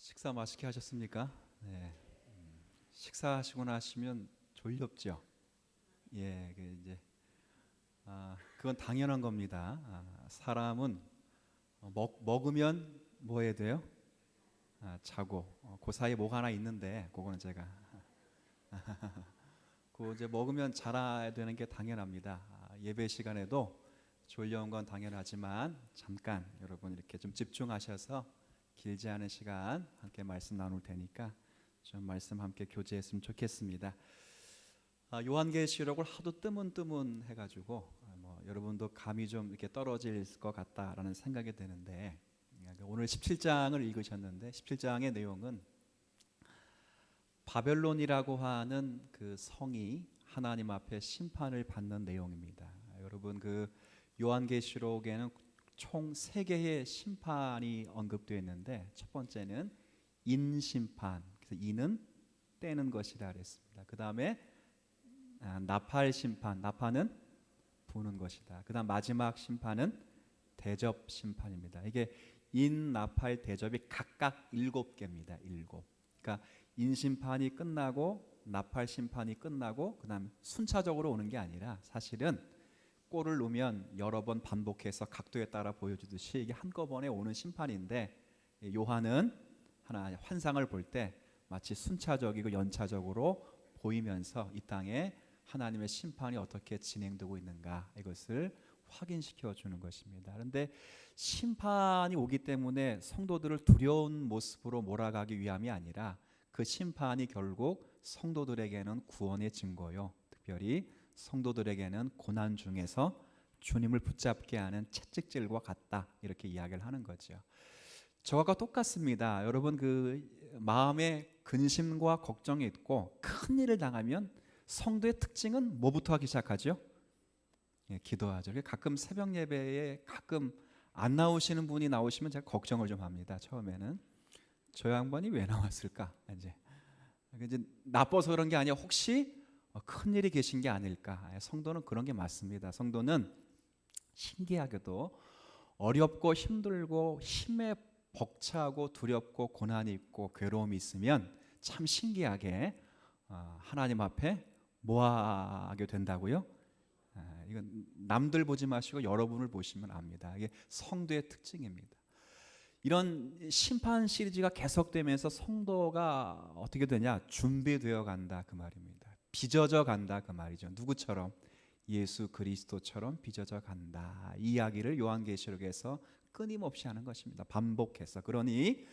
식사 맛있게 하셨습니까? 네. 식사하시고 나시면 졸렵죠. 예, 그건 당연한 겁니다. 사람은 먹으면 뭐 해야 돼요? 자고. 그 사이에 뭐가 하나 있는데 그거는 제가 그 이제 먹으면 자야 되는 게 당연합니다. 예배 시간에도 졸려온 건 당연하지만 잠깐 여러분 이렇게 좀 집중하셔서 길지 않은 시간 함께 말씀 나눌 테니까 좀 말씀 함께 교제했으면 좋겠습니다. 요한계시록을 하도 뜨문뜨문 해가지고 여러분도 감이 좀 이렇게 떨어질 것 같다라는 생각이 드는데, 오늘 17장을 읽으셨는데 17장의 내용은 바벨론이라고 하는 그 성이 하나님 앞에 심판을 받는 내용입니다. 여러분, 그 요한계시록에는 총 3개의 심판이 언급되어 있는데, 첫 번째는 인심판, 그래서 인은 떼는 것이라 그랬습니다. 그 다음에 나팔 심판, 나팔은 부는 것이다. 그 다음 마지막 심판은 대접 심판입니다. 이게 인, 나팔, 대접이 각각 7개입니다. 7. 그러니까 인심판이 끝나고 나팔 심판이 끝나고 그 다음 순차적으로 오는 게 아니라 사실은 골을 놓으면 여러 번 반복해서 각도에 따라 보여주듯이 이게 한꺼번에 오는 심판인데, 요한은 하나 환상을 볼 때 마치 순차적이고 연차적으로 보이면서 이 땅에 하나님의 심판이 어떻게 진행되고 있는가 이것을 확인시켜 주는 것입니다. 그런데 심판이 오기 때문에 성도들을 두려운 모습으로 몰아가기 위함이 아니라 그 심판이 결국 성도들에게는 구원의 증거요, 특별히 성도들에게는 고난 중에서 주님을 붙잡게 하는 채찍질과 같다, 이렇게 이야기를 하는 거죠. 저와 똑같습니다. 여러분, 그 마음에 근심과 걱정이 있고 큰 일을 당하면 성도의 특징은 뭐부터 하기 시작하죠? 기도하죠. 가끔 새벽 예배에 가끔 안 나오시는 분이 나오시면 제가 걱정을 좀 합니다. 처음에는 저 양반이 왜 나왔을까? 이제 나빠서 그런 게 아니라 혹시 큰 일이 계신 게 아닐까? 성도는 그런 게 맞습니다. 성도는 신기하게도 어렵고 힘들고 힘에 벅차고 두렵고 고난이 있고 괴로움이 있으면 참 신기하게 하나님 앞에 뭐하게 된다고요? 이건 남들 보지 마시고 여러분을 보시면 압니다. 이게 성도의 특징입니다. 이런 심판 시리즈가 계속되면서 성도가 어떻게 되냐? 준비되어 간다, 그 말입니다. 빚어져 간다, 그 말이죠. 누구처럼? 예수 그리스도처럼 빚어져 간다. 이 이야기를 요한계시록에서 끊임없이 하는 것입니다. 반복해서. 그러니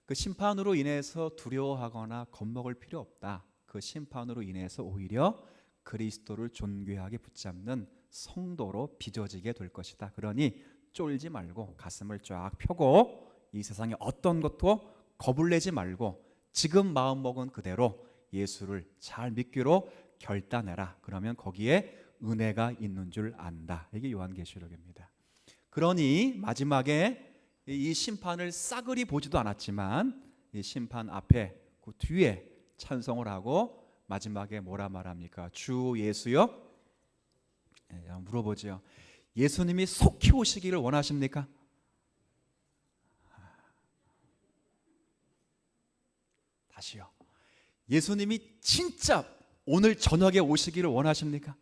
그 심판으로 인해서 두려워하거나 겁먹을 필요 없다. 그 심판으로 인해서 오히려 그리스도를 존귀하게 붙잡는 성도로 빚어지게 될 것이다. 그러니 쫄지 말고 가슴을 쫙 펴고 이 세상에 어떤 것도 겁을 내지 말고 지금 마음먹은 그대로 예수를 잘 믿기로 결단해라. 그러면 거기에 은혜가 있는 줄 안다. 이게 요한계시록입니다. 그러니 마지막에 이 심판을 싸그리 보지도 않았지만 이 심판 앞에 그 뒤에 찬송을 하고 마지막에 뭐라 말합니까? 주 예수여, 물어보죠. 예수님이 속히 오시기를 원하십니까? 다시요. 예수님이 진짜 오늘 저녁에 오시기를 원하십니까?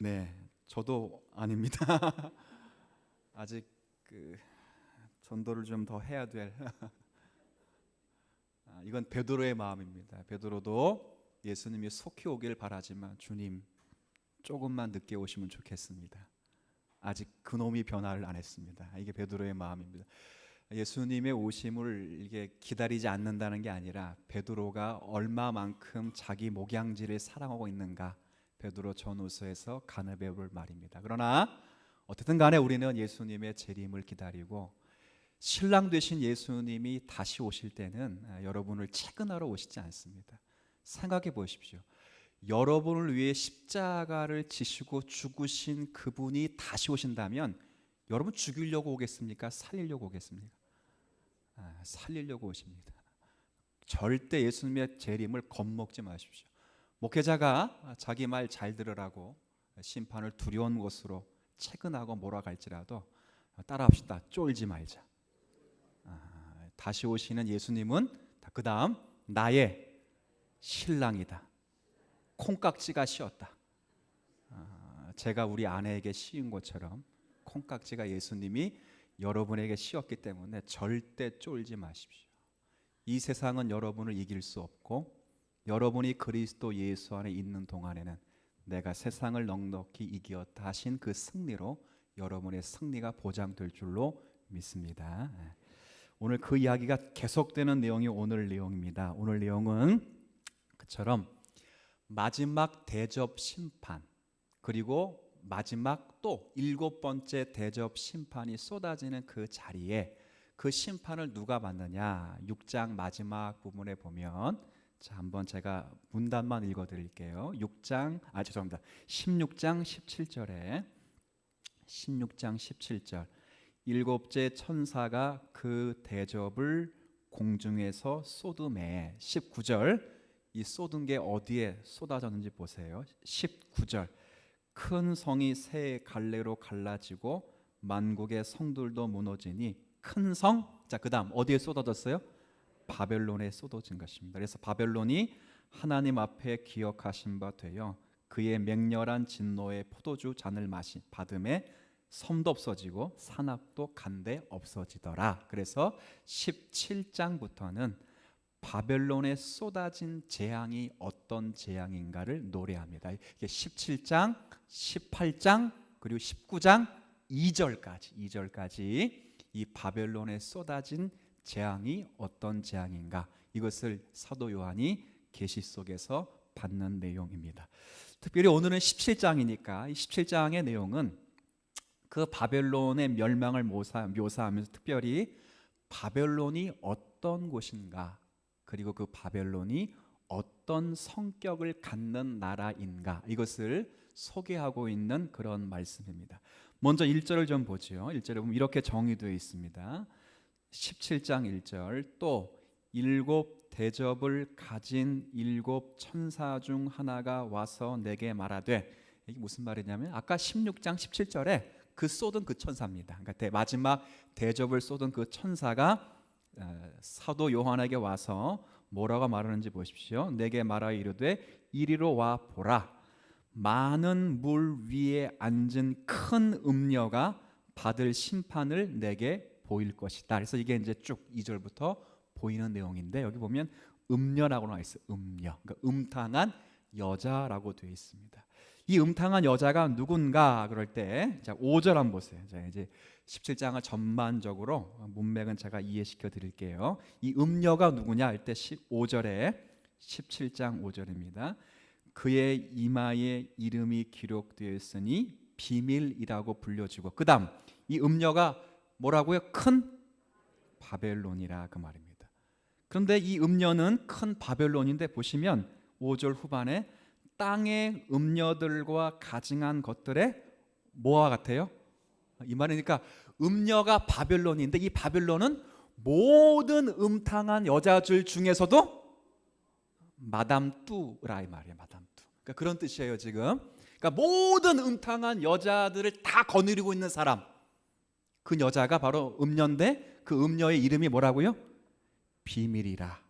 네, 저도 아닙니다. 아직 그 전도를 좀 더 해야 될 이건 베드로의 마음입니다. 베드로도 예수님이 속히 오길 바라지만 주님 조금만 늦게 오시면 좋겠습니다. 아직 그놈이 변화를 안 했습니다. 이게 베드로의 마음입니다. 예수님의 오심을 이게 기다리지 않는다는 게 아니라 베드로가 얼마만큼 자기 목양지를 사랑하고 있는가, 베드로 전후서에서 가늠해 볼 말입니다. 그러나 어쨌든 간에 우리는 예수님의 재림을 기다리고 신랑 되신 예수님이 다시 오실 때는 여러분을 채근하러 오시지 않습니다. 생각해 보십시오. 여러분을 위해 십자가를 지시고 죽으신 그분이 다시 오신다면 여러분 죽이려고 오겠습니까? 살리려고 오겠습니까? 살리려고 오십니다. 절대 예수님의 재림을 겁먹지 마십시오. 목회자가 자기 말 잘 들으라고 심판을 두려운 것으로 채근하고 몰아갈지라도 따라합시다. 쫄지 말자. 다시 오시는 예수님은 그 다음 나의 신랑이다. 콩깍지가 씌었다. 제가 우리 아내에게 씌운 것처럼 콩깍지가 예수님이 여러분에게 씌었기 때문에 절대 쫄지 마십시오. 이 세상은 여러분을 이길 수 없고 여러분이 그리스도 예수 안에 있는 동안에는 내가 세상을 넉넉히 이기었다 하신 그 승리로 여러분의 승리가 보장될 줄로 믿습니다. 오늘 그 이야기가 계속되는 내용이 오늘 내용입니다. 오늘 내용은 그처럼 마지막 대접 심판 그리고 마지막 또 7번째 대접 심판이 쏟아지는 그 자리에 그 심판을 누가 받느냐 6장 마지막 부분에 보면 자 한번 제가 문단만 읽어드릴게요. 16장 17절에 16장 17절 일곱째 천사가 그 대접을 공중에서 쏟음에 19절 이 쏟은 게 어디에 쏟아졌는지 보세요. 19절 큰 성이 세 갈래로 갈라지고 만국의 성들도 무너지니 큰 성, 자 그다음 어디에 쏟아졌어요? 바벨론에 쏟아진 것입니다. 그래서 바벨론이 하나님 앞에 기억하신 바 되어 그의 맹렬한 진노의 포도주 잔을 받음에 섬도 없어지고 산악도 간데 없어지더라. 그래서 17장부터는 바벨론에 쏟아진 재앙이 어떤 재앙인가를 노래합니다. 이게 17장, 18장 그리고 19장 2절까지 이 바벨론에 쏟아진 재앙이 어떤 재앙인가 이것을 사도 요한이 계시 속에서 받는 내용입니다. 특별히 오늘은 17장이니까 이 17장의 내용은 그 바벨론의 멸망을 묘사하면서 특별히 바벨론이 어떤 곳인가 그리고 그 바벨론이 어떤 성격을 갖는 나라인가 이것을 소개하고 있는 그런 말씀입니다. 먼저 1절을 좀 보죠. 1절에 보면 이렇게 정의되어 있습니다. 17장 1절 또 일곱 대접을 가진 일곱 천사 중 하나가 와서 내게 말하되 이게 무슨 말이냐면 아까 16장 17절에 그 쏟은 그 천사입니다. 그러니까 마지막 대접을 쏟은 그 천사가 사도 요한에게 와서 뭐라고 말하는지 보십시오. 내게 말하여 이르되 이리로 와 보라. 많은 물 위에 앉은 큰 음녀가 받을 심판을 내게 보일 것이다. 그래서 이게 이제 쭉 2절부터 보이는 내용인데 여기 보면 음녀라고 나와 있어요. 음녀. 그러니까 음탕한 여자라고 되어 있습니다. 이 음탕한 여자가 누군가 그럴 때 자 5절 한번 보세요. 자 이제 17장을 전반적으로 문맥은 제가 이해시켜 드릴게요. 이 음녀가 누구냐 할 때 5절에 17장 5절입니다. 그의 이마에 이름이 기록되어 있으니 비밀이라고 불려지고 그다음 이 음녀가 뭐라고요? 큰 바벨론이라 그 말입니다. 그런데 이 음녀는 큰 바벨론인데 보시면 5절 후반에 땅의 음녀들과 가증한 것들의 뭐와 같아요? 이 말이니까 음녀가 바벨론인데 이 바벨론은 모든 음탕한 여자들 중에서도 마담 뚜라 이 말이에요. 마담 뚜. 그러니까 그런 뜻이에요 지금. 그러니까 모든 음탕한 여자들을 다 거느리고 있는 사람. 그 여자가 바로 음녀인데 그 음녀의 이름이 뭐라고요? 비밀이라.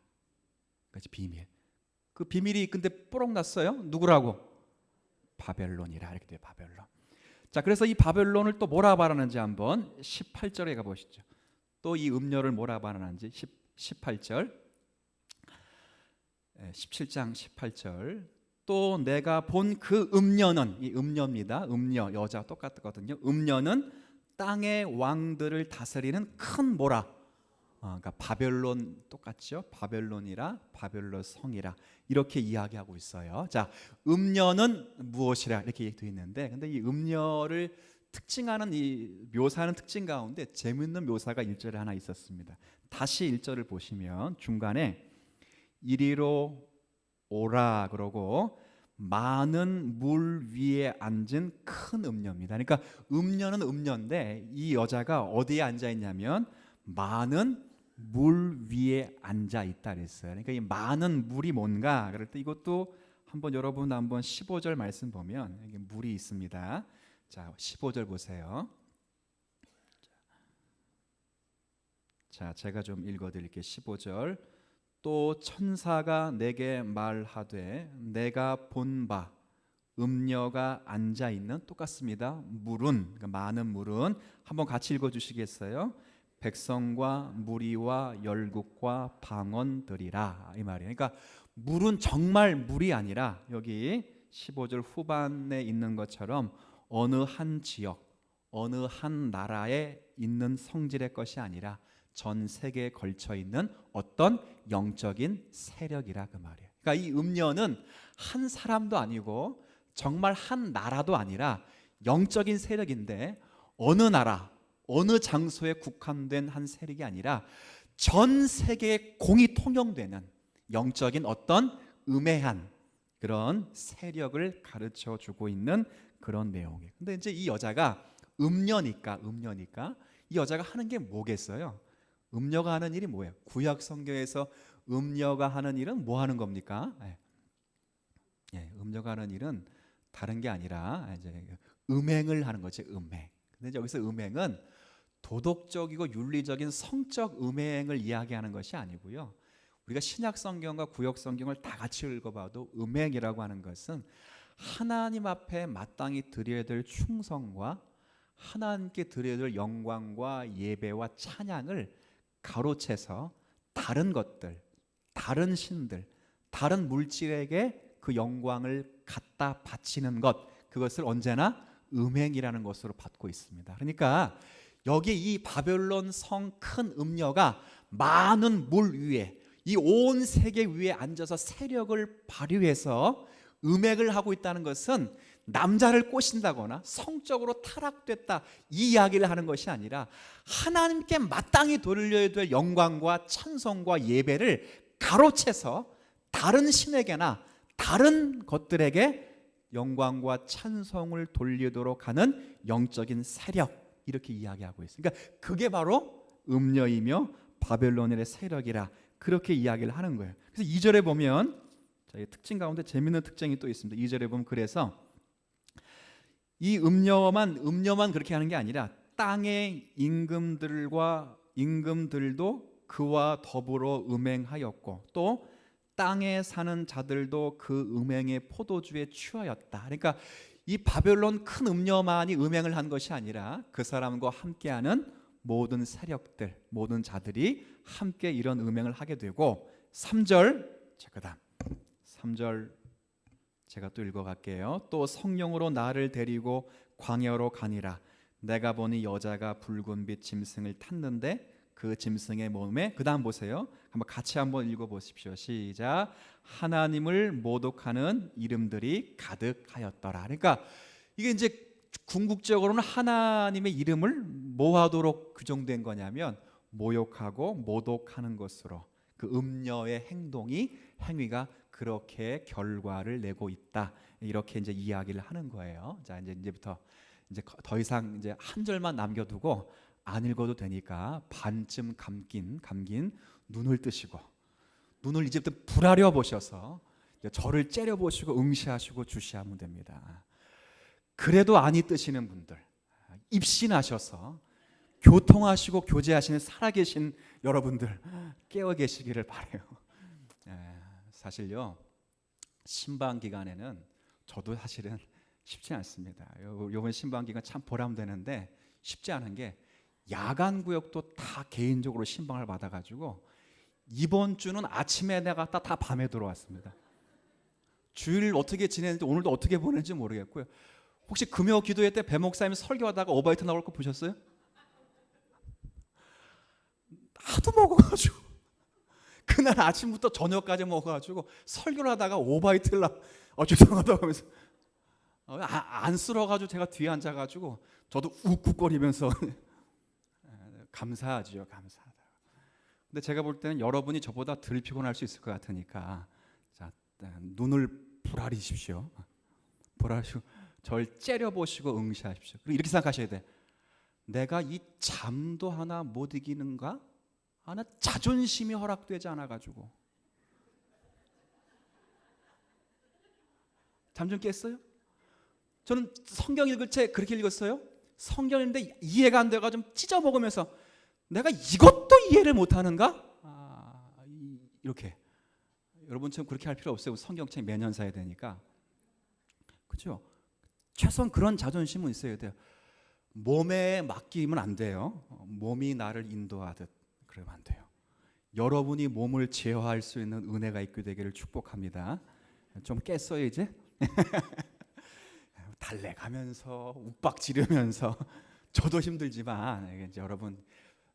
그렇지 비밀. 그 비밀이 근데 뽀록 났어요. 누구라고? 바벨론이라 이렇게 돼요. 바벨론. 자 그래서 이 바벨론을 또 뭐라 말하는지 한번 18절에 가보시죠. 또 이 음녀를 뭐라 말하는지 18절 17장 18절 또 내가 본 그 음녀는 이 음녀입니다. 음녀 여자 똑같거든요. 음녀는 땅의 왕들을 다스리는 큰 뭐라 그러니까 바벨론 똑같죠. 바벨론이라 바벨론 성이라 이렇게 이야기하고 있어요. 자 음녀는 무엇이라 이렇게 되어 있는데 근데 이 음녀를 특징하는 이 묘사하는 특징 가운데 재밌는 묘사가 1절에 하나 있었습니다. 다시 1절을 보시면 중간에 이리로 오라 그러고 많은 물 위에 앉은 큰 음녀입니다. 그러니까 음녀는 음녀인데 이 여자가 어디에 앉아 있냐면 많은 물 위에 앉아 있다 그랬어요. 그러니까 이 많은 물이 뭔가 그럴 때 이것도 한번 여러분 한번 15절 말씀 보면 여기 물이 있습니다. 자, 15절 보세요. 자, 제가 좀 읽어드릴게요. 15절. 또 천사가 내게 말하되 내가 본 바 음녀가 앉아 있는, 똑같습니다. 물은, 그러니까 많은 물은, 한번 같이 읽어주시겠어요? 백성과 무리와 열국과 방언들이라, 이 말이에요. 그러니까 물은 정말 물이 아니라 여기 15절 후반에 있는 것처럼 어느 한 지역, 어느 한 나라에 있는 성질의 것이 아니라 전 세계에 걸쳐 있는 어떤 영적인 세력이라, 그 말이에요. 그러니까 이 음녀는 한 사람도 아니고 정말 한 나라도 아니라 영적인 세력인데, 어느 나라, 어느 장소에 국한된 한 세력이 아니라 전 세계에 공이 통용되는 영적인 어떤 음해한 그런 세력을 가르쳐 주고 있는 그런 내용이에요. 근데 이제 이 여자가 음녀니까 이 여자가 하는 게 뭐겠어요? 음녀가 하는 일이 뭐예요? 구약 성경에서 음녀가 하는 일은 뭐 하는 겁니까? 음녀가 하는 일은 다른 게 아니라 이제 음행을 하는 거죠. 음행. 근데 여기서 음행은 도덕적이고 윤리적인 성적 음행을 이야기하는 것이 아니고요. 우리가 신약 성경과 구약 성경을 다 같이 읽어봐도 음행이라고 하는 것은 하나님 앞에 마땅히 드려야 될 충성과 하나님께 드려야 될 영광과 예배와 찬양을 가로채서 다른 것들, 다른 신들, 다른 물질에게 그 영광을 갖다 바치는 것, 그것을 언제나 음행이라는 것으로 받고 있습니다. 그러니까 여기 이 바벨론 성 큰 음녀가 많은 물 위에, 이 온 세계 위에 앉아서 세력을 발휘해서 음행을 하고 있다는 것은 남자를 꼬신다거나 성적으로 타락됐다, 이 이야기를 하는 것이 아니라 하나님께 마땅히 돌려야 될 영광과 찬송과 예배를 가로채서 다른 신에게나 다른 것들에게 영광과 찬송을 돌리도록 하는 영적인 세력, 이렇게 이야기하고 있습니다. 그러니까 그게 바로 음녀이며 바벨론의 세력이라, 그렇게 이야기를 하는 거예요. 그래서 2절에 보면, 이 특징 가운데 재미있는 특징이 또 있습니다. 2절에 보면, 그래서 이 음녀만 그렇게 하는 게 아니라 땅의 임금들도 그와 더불어 음행하였고, 또 땅에 사는 자들도 그 음행의 포도주에 취하였다. 그러니까 이 바벨론 큰 음녀만이 음행을 한 것이 아니라 그 사람과 함께하는 모든 세력들, 모든 자들이 함께 이런 음행을 하게 되고, 3절, 그다음 3절 제가 또 읽어갈게요. 또 성령으로 나를 데리고 광야로 가니라. 내가 보니 여자가 붉은빛 짐승을 탔는데 그 짐승의 몸에, 그다음 보세요. 같이 한번 읽어보십시오. 시작. 하나님을 모독하는 이름들이 가득하였더라. 그러니까 이게 이제 궁극적으로는 하나님의 이름을 뭐 하도록 규정된 거냐면 모욕하고 모독하는 것으로, 그 음녀의 행위가 그렇게 결과를 내고 있다, 이렇게 이제 이야기를 하는 거예요. 자, 이제부터 이제 더 이상 이제 한 절만 남겨두고 안 읽어도 되니까 반쯤 감긴 눈을 뜨시고, 눈을 이제부터 불아려 보셔서 저를 째려 보시고 응시하시고 주시하면 됩니다. 그래도 안이 뜨시는 분들, 입신하셔서 교통하시고 교제하시는 살아계신 여러분들 깨어 계시기를 바라요. 사실요, 신방 기간에는 저도 사실은 쉽지 않습니다. 이번 신방 기간 참 보람되는데 쉽지 않은 게, 야간 구역도 다 개인적으로 신방을 받아가지고 이번 주는 아침에 나갔다 다 밤에 들어왔습니다. 주일 어떻게 지냈는지, 오늘도 어떻게 보냈는지 모르겠고요. 혹시 금요 기도회 때 배 목사님 설교하다가 오바이트 나올 거 보셨어요? 하도 먹어가지고 그날 아침부터 저녁까지 먹어가지고 설교를 하다가 오바이트를 죄송하다고 하면서 안쓰러워가지고 제가 뒤에 앉아가지고 저도 욱욱거리면서 감사하지요, 감사하다. 근데 제가 볼 때는 여러분이 저보다 덜 피곤할 수 있을 것 같으니까, 자, 눈을 불아리십시오. 불아리시고 절 째려보시고 응시하십시오. 그리고 이렇게 생각하셔야 돼. 내가 이 잠도 하나 못 이기는가? 하나 자존심이 허락되지 않아가지고 잠 좀 깼어요? 저는 성경 읽을 때 그렇게 읽었어요. 성경 읽는데 이해가 안 돼가 좀 찢어 먹으면서 내가 이것도 이해를 못하는가? 이렇게. 여러분처럼 그렇게 할 필요 없어요. 성경책 매년 사야 되니까. 그렇죠? 최소한 그런 자존심은 있어야 돼요. 몸에 맡기면 안 돼요. 몸이 나를 인도하듯 그러면 안 돼요. 여러분이 몸을 제어할 수 있는 은혜가 있게 되기를 축복합니다. 좀 깼어요 이제? 달래가면서 욱박 지르면서 저도 힘들지만 이제 여러분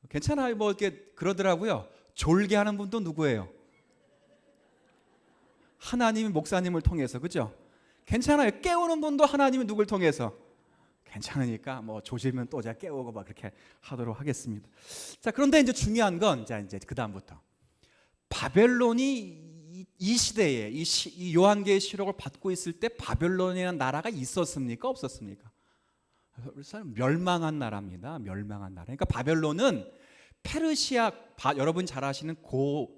괜찮아요. 뭐 이렇게 그러더라고요. 졸게 하는 분도 누구예요? 하나님이 목사님을 통해서, 그죠? 괜찮아요. 깨우는 분도 하나님이 누굴 통해서? 괜찮으니까 뭐 조지면 또 제가 깨우고 막 그렇게 하도록 하겠습니다. 자, 그런데 이제 중요한 건 이제 그 다음부터 바벨론이 이 시대에 이 요한계시록을 받고 있을 때 바벨론이라는 나라가 있었습니까? 없었습니까? 멸망한 나라입니다. 멸망한 나라. 그러니까 바벨론은 페르시아 여러분 잘 아시는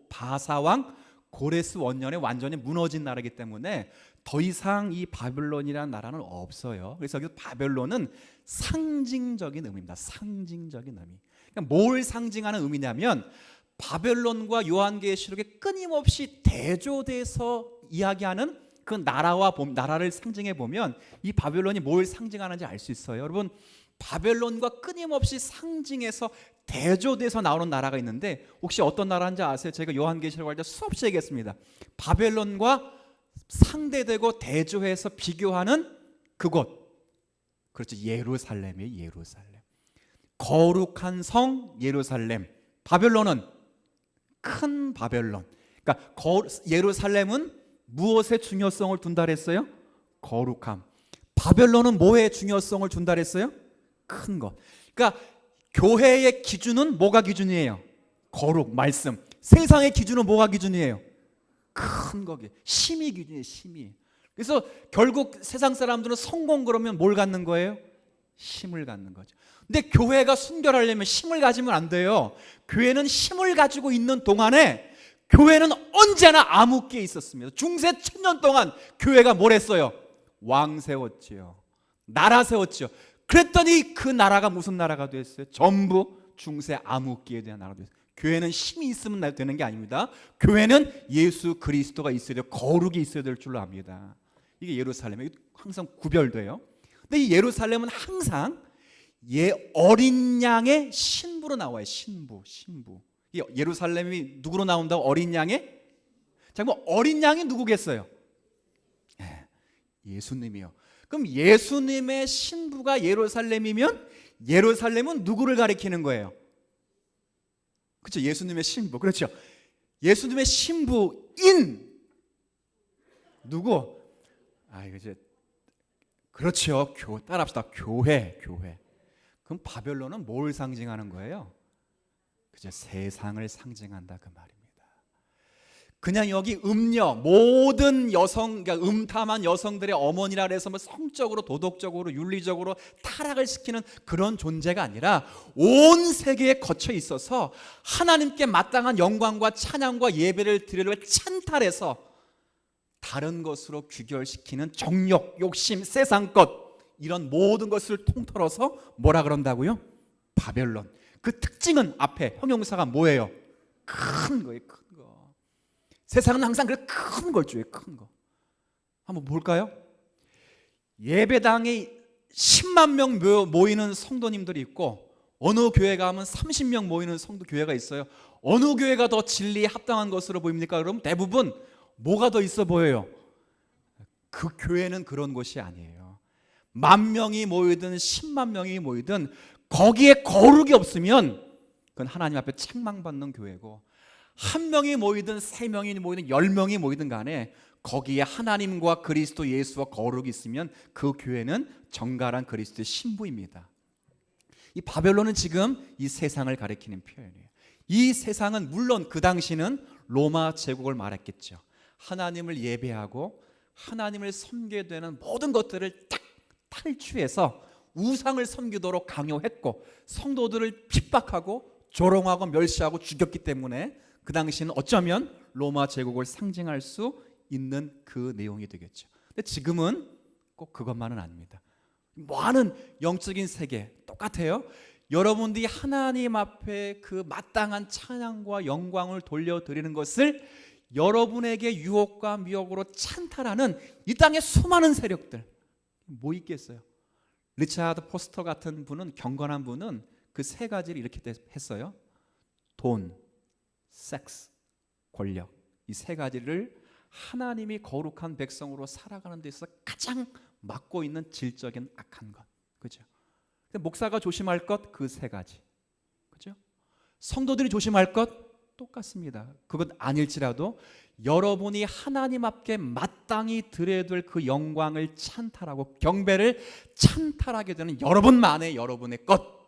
바사왕 고레스 원년에 완전히 무너진 나라이기 때문에 더 이상 이 바벨론이라는 나라는 없어요. 그래서 여기서 바벨론은 상징적인 의미입니다. 상징적인 의미. 그러니까 뭘 상징하는 의미냐면 바벨론과 요한계시록에 끊임없이 대조돼서 이야기하는 그 나라를 상징해 보면 이 바벨론이 뭘 상징하는지 알 수 있어요. 여러분, 바벨론과 끊임없이 상징해서 대조돼서 나오는 나라가 있는데 혹시 어떤 나라인지 아세요? 제가 요한계시록 할 때 수없이 얘기했습니다. 바벨론과 상대되고 대조해서 비교하는 그곳, 그렇죠. 예루살렘이에요. 예루살렘. 거룩한 성 예루살렘. 바벨론은 큰 바벨론. 그러니까 예루살렘은 무엇의 중요성을 둔다 그랬어요? 거룩함. 바벨론은 뭐의 중요성을 둔다 그랬어요? 큰 것. 그러니까 교회의 기준은 뭐가 기준이에요? 거룩, 말씀. 세상의 기준은 뭐가 기준이에요? 큰 거기. 심이 기준이에요. 심이. 그래서 결국 세상 사람들은 성공 그러면 뭘 갖는 거예요? 힘을 갖는 거죠. 근데 교회가 순결하려면 힘을 가지면 안 돼요. 교회는 힘을 가지고 있는 동안에 교회는 언제나 암흑기에 있었습니다. 중세 1000년 동안 교회가 뭘 했어요? 왕 세웠지요. 나라 세웠지요. 그랬더니 그 나라가 무슨 나라가 됐어요? 전부 중세 암흑기에 대한 나라가 됐어요. 교회는 힘이 있으면 되는 게 아닙니다. 교회는 예수 그리스도가 있어야 돼요. 거룩이 있어야 될 줄로 압니다. 이게 예루살렘에 항상 구별돼요. 근데 이 예루살렘은 항상 어린 양의 신부로 나와요. 신부. 이 예루살렘이 누구로 나온다고? 어린 양의? 자, 그럼 어린 양이 누구겠어요? 예수님이요. 그럼 예수님의 신부가 예루살렘이면 예루살렘은 누구를 가리키는 거예요? 그렇죠. 예수님의 신부. 그렇죠. 예수님의 신부인 누구? 이거 이제 그렇죠. 따라합시다. 교회. 그럼 바벨론은 뭘 상징하는 거예요? 그죠? 세상을 상징한다 그 말입니다. 그냥 여기 음녀, 모든 여성, 그러니까 음탐한 여성들의 어머니라 해서 뭐 성적으로, 도덕적으로, 윤리적으로 타락을 시키는 그런 존재가 아니라 온 세계에 거쳐 있어서 하나님께 마땅한 영광과 찬양과 예배를 드리려고 찬탈해서 다른 것으로 귀결시키는 정욕, 욕심, 세상 것, 이런 모든 것을 통틀어서 뭐라 그런다고요? 바벨론. 그 특징은 앞에 형용사가 뭐예요? 큰 거예요. 큰 거. 세상은 항상 그 큰 걸 줘요. 큰 거. 한번 볼까요? 예배당에 10만 명 모이는 성도님들이 있고 어느 교회 가면 30명 모이는 성도 교회가 있어요. 어느 교회가 더 진리에 합당한 것으로 보입니까? 그럼 대부분 뭐가 더 있어 보여요? 그 교회는 그런 곳이 아니에요. 10,000명이 모이든 10만 명이 모이든 거기에 거룩이 없으면 그건 하나님 앞에 책망받는 교회고, 한 명이 모이든 3명이 모이든 10명이 모이든 간에 거기에 하나님과 그리스도 예수와 거룩이 있으면 그 교회는 정갈한 그리스도의 신부입니다. 이 바벨론은 지금 이 세상을 가리키는 표현이에요. 이 세상은 물론 그 당시는 로마 제국을 말했겠죠. 하나님을 예배하고 하나님을 섬겨야 되는 모든 것들을 딱 탈취해서 우상을 섬기도록 강요했고 성도들을 핍박하고 조롱하고 멸시하고 죽였기 때문에 그 당시는 어쩌면 로마 제국을 상징할 수 있는 그 내용이 되겠죠. 근데 지금은 꼭 그것만은 아닙니다. 많은 영적인 세계 똑같아요. 여러분들이 하나님 앞에 그 마땅한 찬양과 영광을 돌려드리는 것을 여러분에게 유혹과 미혹으로 찬탈하는 이 땅의 수많은 세력들 뭐 있겠어요? 리차드 포스터 같은 분은, 경건한 분은 그 세 가지를 이렇게 했어요. 돈, 섹스, 권력, 이 세 가지를 하나님이 거룩한 백성으로 살아가는 데 있어서 가장 맡고 있는 질적인 악한 것, 그죠? 근데 목사가 조심할 것 그 세 가지, 그죠? 성도들이 조심할 것 똑같습니다. 그것 아닐지라도 여러분이 하나님 앞에 마땅히 드려야 될 그 영광을 찬탈하고 경배를 찬탈하게 되는 여러분만의 여러분의 것,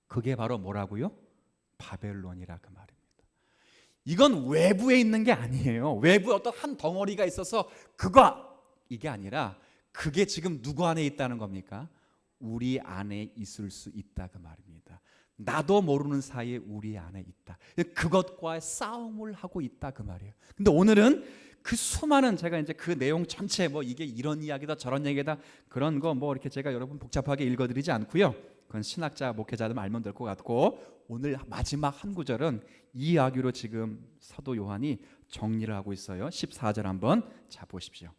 그게 바로 뭐라고요? 바벨론이라 그 말입니다. 이건 외부에 있는 게 아니에요. 외부에 어떤 한 덩어리가 있어서 그거, 이게 아니라 그게 지금 누구 안에 있다는 겁니까? 우리 안에 있을 수 있다 그 말입니다. 나도 모르는 사이에 우리 안에 있다. 그것과의 싸움을 하고 있다 그 말이에요. 근데 오늘은 그 수많은, 제가 이제 그 내용 전체 뭐 이게 이런 이야기다 저런 얘기다 그런 거 뭐 이렇게 제가 여러분 복잡하게 읽어드리지 않고요. 그건 신학자 목회자들 알면 될 것 같고, 오늘 마지막 한 구절은 이 이야기로 지금 사도 요한이 정리를 하고 있어요. 14절 한번 자 보십시오.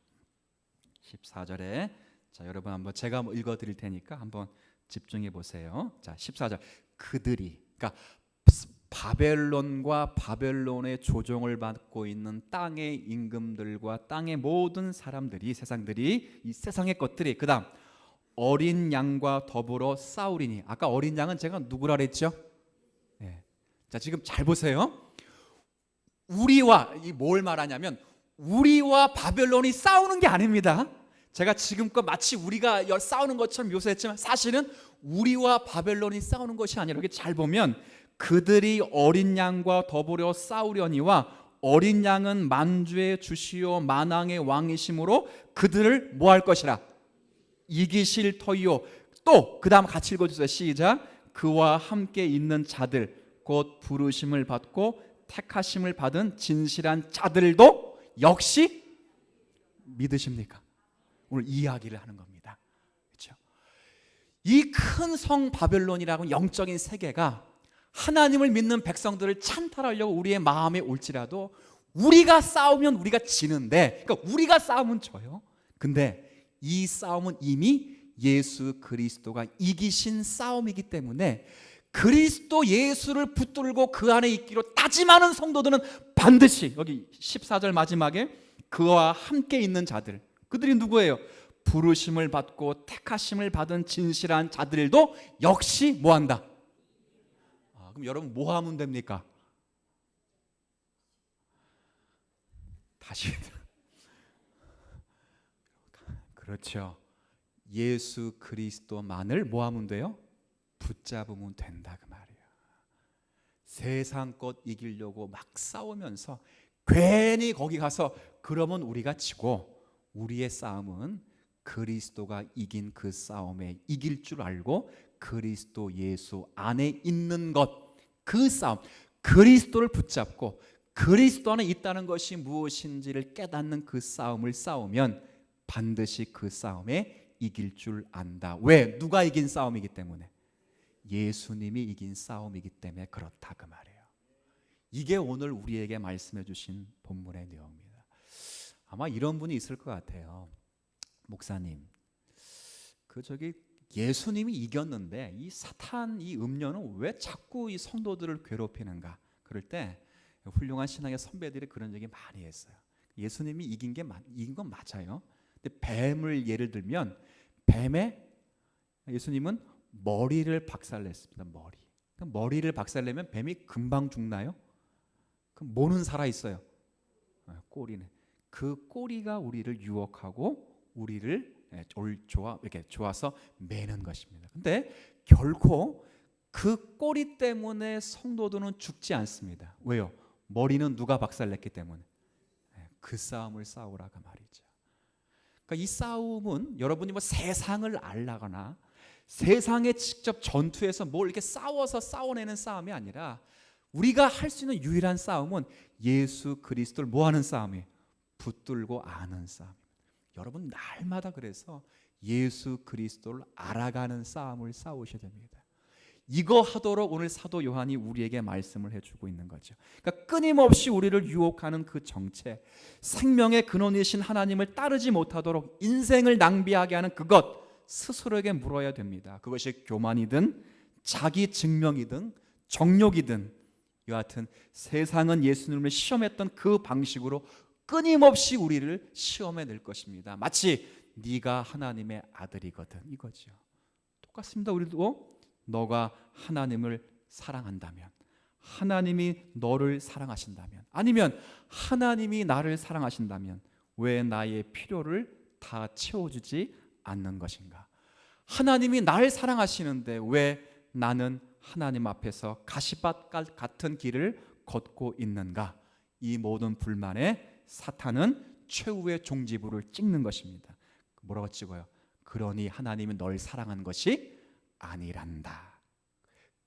14절에 자 여러분 한번 제가 읽어드릴 테니까 한번 집중해 보세요. 자 14절, 그들이, 그러니까 바벨론과 바벨론의 조종을 받고 있는 땅의 임금들과 땅의 모든 사람들이, 세상들이, 이 세상의 것들이, 그 다음 어린 양과 더불어 싸우리니. 아까 어린 양은 제가 누구라 그랬죠? 네. 자 지금 잘 보세요. 우리와, 이 뭘 말하냐면 우리와 바벨론이 싸우는 게 아닙니다. 제가 지금껏 마치 우리가 싸우는 것처럼 묘사했지만 사실은 우리와 바벨론이 싸우는 것이 아니라, 이렇게 잘 보면 그들이 어린 양과 더불어 싸우려니와 어린 양은 만주의 주시오 만왕의 왕이심으로 그들을 뭐 할 것이라? 이기실 터이요. 또 그 다음 같이 읽어주세요. 시작. 그와 함께 있는 자들 곧 부르심을 받고 택하심을 받은 진실한 자들도 역시 믿으십니까? 오늘 이야기를 하는 겁니다. 그렇죠? 이 큰 성 바벨론이라고 영적인 세계가 하나님을 믿는 백성들을 찬탈하려고 우리의 마음에 올지라도 우리가 싸우면 우리가 지는데, 그러니까 우리가 싸우면 져요. 근데 이 싸움은 이미 예수 그리스도가 이기신 싸움이기 때문에 그리스도 예수를 붙들고 그 안에 있기로 다짐하는 성도들은 반드시, 여기 14절 마지막에 그와 함께 있는 자들, 그들이 누구예요? 부르심을 받고 택하심을 받은 진실한 자들도 역시 뭐한다? 그럼 여러분 뭐 하면 됩니까? 다시 그렇죠. 예수 그리스도만을 뭐 하면 돼요? 붙잡으면 된다 그 말이에요. 세상 것 이기려고 막 싸우면서 괜히 거기 가서 그러면 우리가 지고, 우리의 싸움은 그리스도가 이긴 그 싸움에 이길 줄 알고 그리스도 예수 안에 있는 것, 그 싸움, 그리스도를 붙잡고 그리스도 안에 있다는 것이 무엇인지를 깨닫는 그 싸움을 싸우면 반드시 그 싸움에 이길 줄 안다. 왜? 누가 이긴 싸움이기 때문에, 예수님이 이긴 싸움이기 때문에 그렇다 그 말이에요. 이게 오늘 우리에게 말씀해 주신 본문의 내용입니다. 아마 이런 분이 있을 것 같아요. 목사님, 예수님이 이겼는데 이 사탄, 이 음료는 왜 자꾸 이 성도들을 괴롭히는가? 그럴 때 훌륭한 신앙의 선배들이 그런 얘기 많이 했어요. 예수님이 이긴 건 맞아요. 근데 뱀을 예를 들면, 예수님은 머리를 박살냈습니다. 머리를 박살내면 뱀이 금방 죽나요? 그럼 뭐는 살아 있어요? 꼬리는. 그 꼬리가 우리를 유혹하고 우리를 이렇게 좋아서 매는 것입니다. 근데 결코 그 꼬리 때문에 성도들은 죽지 않습니다. 왜요? 머리는 누가 박살냈기 때문에. 그 싸움을 싸우라가 말이죠. 그러니까 이 싸움은 여러분이 뭐 세상을 알라거나 세상에 직접 전투에서 뭘 이렇게 싸워내는 싸움이 아니라, 우리가 할 수 있는 유일한 싸움은 예수 그리스도를 뭐하는 싸움이에요? 붙들고 아는 싸움. 여러분 날마다 그래서 예수 그리스도를 알아가는 싸움을 싸우셔야 됩니다. 이거 하도록 오늘 사도 요한이 우리에게 말씀을 해주고 있는 거죠. 그러니까 끊임없이 우리를 유혹하는 그 정체, 생명의 근원이신 하나님을 따르지 못하도록 인생을 낭비하게 하는 그것 스스로에게 물어야 됩니다. 그것이 교만이든 자기 증명이든 정욕이든 여하튼 세상은 예수님을 시험했던 그 방식으로 끊임없이 우리를 시험해 낼 것입니다. 마치 네가 하나님의 아들이거든 이거죠. 똑같습니다. 우리도 너가 하나님을 사랑한다면, 하나님이 너를 사랑하신다면, 아니면 하나님이 나를 사랑하신다면 왜 나의 필요를 다 채워주지 않는 것인가? 하나님이 나를 사랑하시는데 왜 나는 하나님 앞에서 가시밭 같은 길을 걷고 있는가? 이 모든 불만에 사탄은 최후의 종지부를 찍는 것입니다. 뭐라고 찍어요? 그러니 하나님이 널 사랑한 것이 아니란다.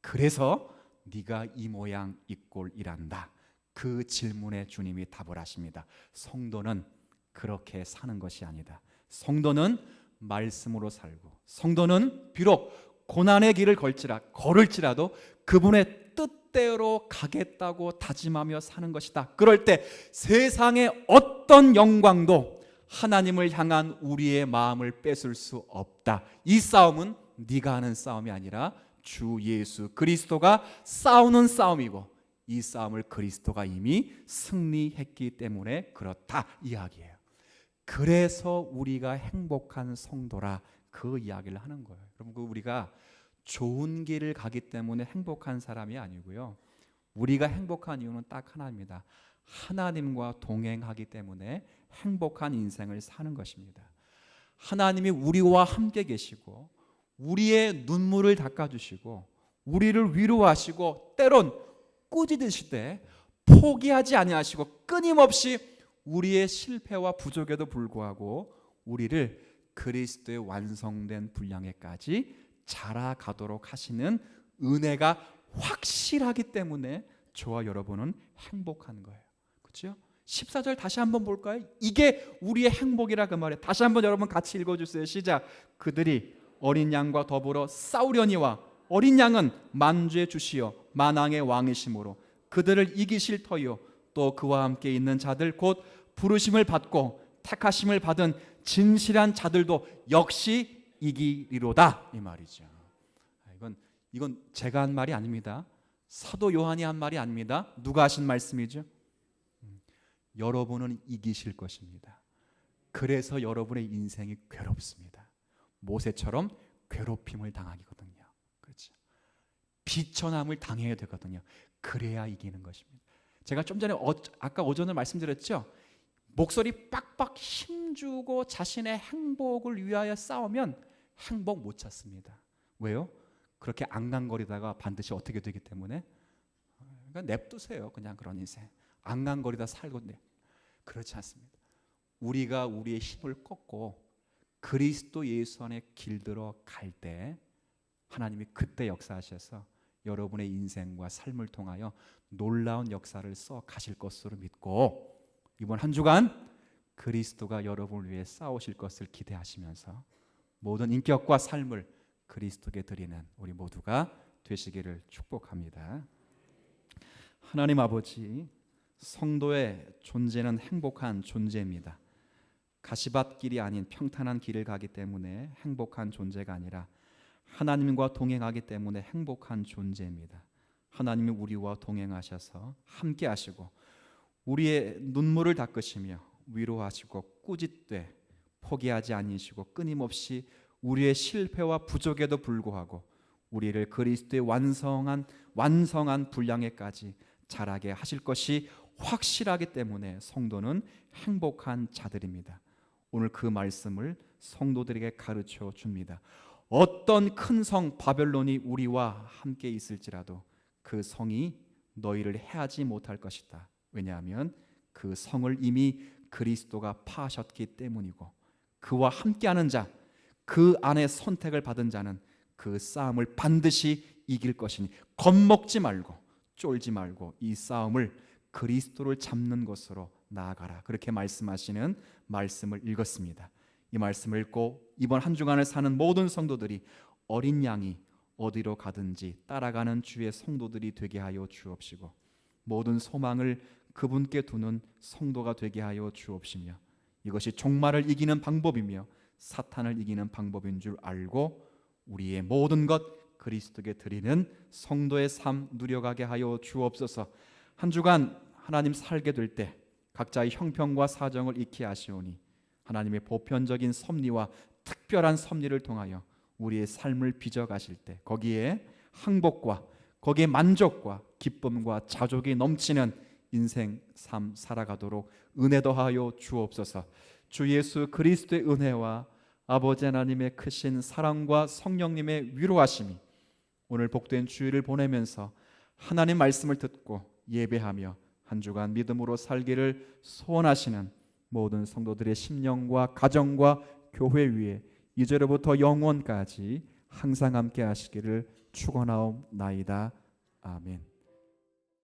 그래서 네가 이 모양 이 꼴이란다. 그 질문에 주님이 답을 하십니다. 성도는 그렇게 사는 것이 아니다. 성도는 말씀으로 살고, 성도는 비록 고난의 길을 걸을지라도 그분의 뜻대로 가겠다고 다짐하며 사는 것이다. 그럴 때 세상의 어떤 영광도 하나님을 향한 우리의 마음을 뺏을 수 없다. 이 싸움은 네가 하는 싸움이 아니라 주 예수 그리스도가 싸우는 싸움이고, 이 싸움을 그리스도가 이미 승리했기 때문에 그렇다 이야기예요. 그래서 우리가 행복한 성도라 그 이야기를 하는 거예요. 여러분, 우리가 좋은 길을 가기 때문에 행복한 사람이 아니고요, 우리가 행복한 이유는 딱 하나입니다. 하나님과 동행하기 때문에 행복한 인생을 사는 것입니다. 하나님이 우리와 함께 계시고 우리의 눈물을 닦아주시고 우리를 위로하시고 때론 꾸짖으시되 포기하지 아니하시고 끊임없이 우리의 실패와 부족에도 불구하고 우리를 그리스도의 완성된 분량에까지 자라가도록 하시는 은혜가 확실하기 때문에 저와 여러분은 행복한 거예요. 그렇죠? 14절 다시 한번 볼까요? 이게 우리의 행복이라 그 말이에요. 다시 한번 여러분 같이 읽어주세요. 시작. 그들이 어린 양과 더불어 싸우려니와 어린 양은 만주의 주시요 만왕의 왕이심으로 그들을 이기실 터이요 또 그와 함께 있는 자들 곧 부르심을 받고 택하심을 받은 진실한 자들도 역시 이기리로다 이 말이죠. 이건 제가 한 말이 아닙니다. 사도 요한이 한 말이 아닙니다. 누가 하신 말씀이죠? 여러분은 이기실 것입니다. 그래서 여러분의 인생이 괴롭습니다. 모세처럼 괴롭힘을 당하거든요. 그렇죠? 비천함을 당해야 되거든요. 그래야 이기는 것입니다. 제가 좀 전에 아까 오전에 말씀드렸죠. 목소리 빡빡 힘주고 자신의 행복을 위하여 싸우면 행복 못 찾습니다. 왜요? 그렇게 앙강거리다가 반드시 어떻게 되기 때문에. 그러니까 냅두세요. 그냥 그런 인생 앙강거리다 살고. 그렇지 않습니다. 우리가 우리의 힘을 꺾고 그리스도 예수 안에 길들어 갈 때 하나님이 그때 역사하셔서 여러분의 인생과 삶을 통하여 놀라운 역사를 써 가실 것으로 믿고, 이번 한 주간 그리스도가 여러분을 위해 싸우실 것을 기대하시면서 모든 인격과 삶을 그리스도께 드리는 우리 모두가 되시기를 축복합니다. 하나님 아버지, 성도의 존재는 행복한 존재입니다. 가시밭길이 아닌 평탄한 길을 가기 때문에 행복한 존재가 아니라 하나님과 동행하기 때문에 행복한 존재입니다. 하나님이 우리와 동행하셔서 함께 하시고 우리의 눈물을 닦으시며 위로하시고 꾸짖되 포기하지 아니시고 끊임없이 우리의 실패와 부족에도 불구하고 우리를 그리스도의 완성한 분량에까지 자라게 하실 것이 확실하기 때문에 성도는 행복한 자들입니다. 오늘 그 말씀을 성도들에게 가르쳐 줍니다. 어떤 큰 성 바벨론이 우리와 함께 있을지라도 그 성이 너희를 해하지 못할 것이다. 왜냐하면 그 성을 이미 그리스도가 파하셨기 때문이고, 그와 함께하는 자, 그 안에 선택을 받은 자는 그 싸움을 반드시 이길 것이니 겁먹지 말고 쫄지 말고 이 싸움을 그리스도를 잡는 것으로 나아가라. 그렇게 말씀하시는 말씀을 읽었습니다. 이 말씀을 읽고 이번 한 주간을 사는 모든 성도들이 어린 양이 어디로 가든지 따라가는 주의 성도들이 되게 하여 주옵시고, 모든 소망을 그분께 두는 성도가 되게 하여 주옵시며, 이것이 종말을 이기는 방법이며 사탄을 이기는 방법인 줄 알고 우리의 모든 것 그리스도께 드리는 성도의 삶 누려가게 하여 주옵소서. 한 주간 하나님 살게 될 때 각자의 형편과 사정을 익히 아시오니 하나님의 보편적인 섭리와 특별한 섭리를 통하여 우리의 삶을 빚어가실 때 거기에 행복과 거기에 만족과 기쁨과 자족이 넘치는 인생 삶 살아가도록 은혜 더하여 주옵소서. 주 예수 그리스도의 은혜와 아버지 하나님의 크신 사랑과 성령님의 위로하심이 오늘 복된 주일을 보내면서 하나님 말씀을 듣고 예배하며 한 주간 믿음으로 살기를 소원하시는 모든 성도들의 심령과 가정과 교회 위에 이제로부터 영원까지 항상 함께 하시기를 축원하옵나이다. 아멘.